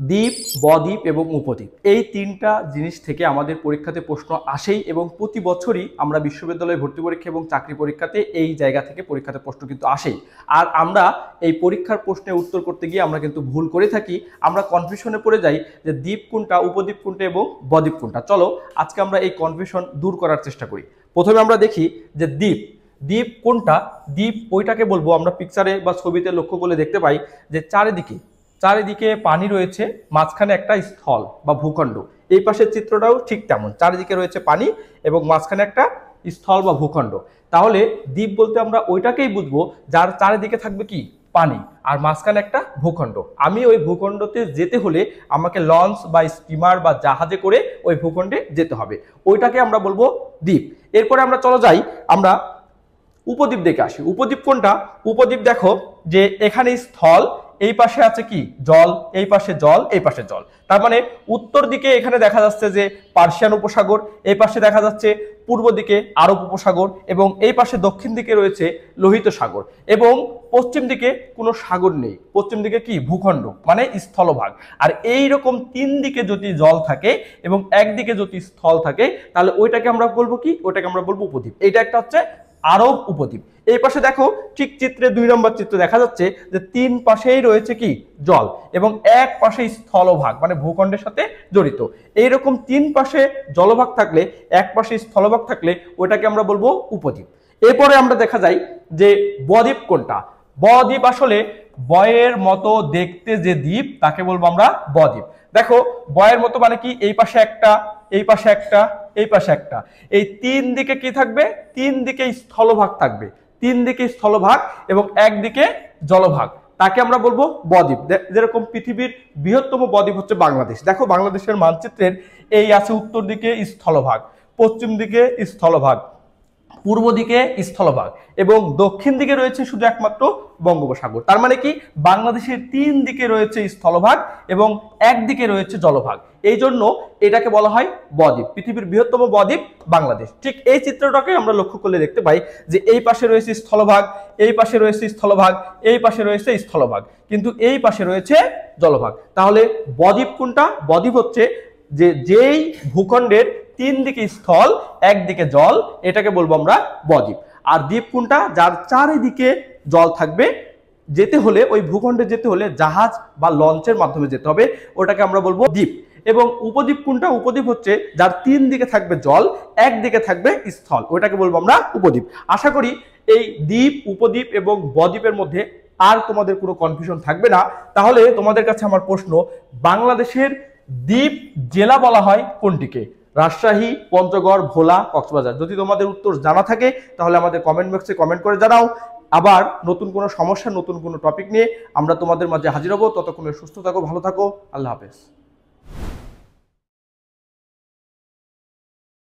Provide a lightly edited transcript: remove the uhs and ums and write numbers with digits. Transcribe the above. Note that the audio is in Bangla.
দ্বীপ, বদ্বীপ এবং উপদ্বীপ এই তিনটা জিনিস থেকে আমাদের পরীক্ষাতে প্রশ্ন আসেই এবং প্রতি বছরই আমরা বিশ্ববিদ্যালয়ে ভর্তি পরীক্ষা এবং চাকরি পরীক্ষাতে এই জায়গা থেকে পরীক্ষাতে প্রশ্ন কিন্তু আসেই। আর আমরা এই পরীক্ষার প্রশ্নের উত্তর করতে গিয়ে আমরা কিন্তু ভুল করে থাকি, আমরা কনফিউশনে পড়ে যাই যে দ্বীপ কোনটা, উপদ্বীপ কোনটা এবং বদ্বীপ কোনটা। চলো আজকে আমরা এই কনফিউশন দূর করার চেষ্টা করি। প্রথমে আমরা দেখি যে দ্বীপ, দ্বীপ কোনটা? দ্বীপ ওইটাকে বলবো, আমরা পিকচারে বা ছবিতে লক্ষ্য করলে দেখতে পাই যে চারিদিকে পানি রয়েছে, মাঝখানে একটা স্থল বা ভূখণ্ড। এই পাশের চিত্রটাও ঠিক তেমন, চারিদিকে রয়েছে পানি এবং মাঝখানে একটা স্থল বা ভূখণ্ড। তাহলে দ্বীপ বলতে আমরা ওইটাকেই বুঝবো যার চারিদিকে থাকবে কি পানি আর মাঝখানে একটা ভূখণ্ড। আমি ওই ভূখণ্ডতে যেতে হলে আমাকে লঞ্চ বা স্টিমার বা জাহাজে করে ওই ভূখণ্ডে যেতে হবে, ওইটাকে আমরা বলবো দ্বীপ। এরপরে আমরা চলো যাই, আমরা উপদ্বীপ দেখে আসি। উপদ্বীপ কোনটা? উপদ্বীপ দেখো যে এখানে স্থল, এই পাশে আছে কি জল, এই পাশে জল, এই পাশে জল। তার মানে উত্তর দিকে এখানে দেখা যাচ্ছে যে পার্সিয়ান উপসাগর, এই পাশে দেখা যাচ্ছে পূর্ব দিকে আরব উপসাগর এবং এই পাশে দক্ষিণ দিকে রয়েছে লোহিত সাগর এবং পশ্চিম দিকে কোনো সাগর নেই। পশ্চিম দিকে কি ভূখণ্ড মানে স্থলভাগ। আর এই রকম তিন দিকে যদি জল থাকে এবং একদিকে যদি স্থল থাকে তাহলে ওইটাকে আমরা বলবো কি? ওইটাকে আমরা বলবো উপদ্বীপ। এইটা একটা হচ্ছে আরব উপদ্বীপ। এই পাশে দেখো ঠিক চিত্রে 2 নম্বর চিত্র দেখা যাচ্ছে যে তিন পাশেই রয়েছে কি জল এবং এক পাশে স্থলভাগ মানে ভূখণ্ডের সাথে জড়িত। এইরকম তিন পাশে জলভাগ থাকলে, এক পাশে স্থলভাগ থাকলে ওটাকে আমরা বলবো উপদ্বীপ। এরপরে আমরা দেখা যায় যে বদ্বীপ কোনটা? বদ্বীপ আসলে বয়ের মতো দেখতে যে দ্বীপ তাকে বলবো আমরা বদ্বীপ। দেখো বয়ের মতো মানে কি, এই পাশে একটা, এই পাশে একটা, এই পাশে একটা, এই তিন দিকে কি থাকবে? তিন দিকে স্থলভাগ থাকবে, তিন দিকে স্থলভাগ এবং একদিকে জলভাগ, তাকে আমরা বলবো বদ্বীপ। যেরকম পৃথিবীর বৃহত্তম বদ্বীপ হচ্ছে বাংলাদেশ। দেখো বাংলাদেশের মানচিত্রের এই আছে উত্তর দিকে স্থলভাগ, পশ্চিম দিকে স্থলভাগ, পূর্ব দিকে স্থলভাগ এবং দক্ষিণ দিকে রয়েছে শুধু একমাত্র বঙ্গোপসাগর। তার মানে কি বাংলাদেশের তিন দিকে রয়েছে স্থলভাগ এবং একদিকে রয়েছে জলভাগ, এই জন্য এটাকে বলা হয় বদ্বীপ। পৃথিবীর বৃহত্তম বদ্বীপ বাংলাদেশ। ঠিক এই চিত্রটাকে আমরা লক্ষ্য করলে দেখতে পাই যে এই পাশে রয়েছে স্থলভাগ, এই পাশে রয়েছে স্থলভাগ, এই পাশে রয়েছে স্থলভাগ, কিন্তু এই পাশে রয়েছে জলভাগ। তাহলে বদ্বীপ কোনটা? বদ্বীপ হচ্ছে যে যেই ভূখণ্ডের তিন দিকে স্থল একদিকে জল, এটাকে বলবো আমরা বদ্বীপ। আর দ্বীপ কোনটা? যার চারিদিকে জল থাকবে, যেতে হলে ওই ভূখণ্ডে যেতে হলে জাহাজ বা লঞ্চের মাধ্যমে যেতে হবে, ওটাকে আমরা বলবো দ্বীপ। এবং উপদ্বীপ কোনটা? উপদ্বীপ হচ্ছে যার তিন দিকে থাকবে জল, একদিকে থাকবে স্থল, ওটাকে বলবো আমরা উপদ্বীপ। আশা করি এই দ্বীপ, উপদ্বীপ এবং বদ্বীপের মধ্যে আর তোমাদের কোনো কনফিউশন থাকবে না। তাহলে তোমাদের কাছে আমার প্রশ্ন, বাংলাদেশের দ্বীপ জেলা বলা হয় কোনটিকে? রাজশাহী, পঞ্চগড়, ভোলা, কক্সবাজার। যদি তোমাদের উত্তর জানা থাকে তাহলে আমাদের কমেন্ট বক্সে কমেন্ট করে জানাও। আবার নতুন কোনো সমস্যা, নতুন কোনো টপিক নিয়ে আমরা তোমাদের মাঝে হাজির হব। ততক্ষণে সুস্থ থাকো, ভালো থাকো, আল্লাহ হাফেজ।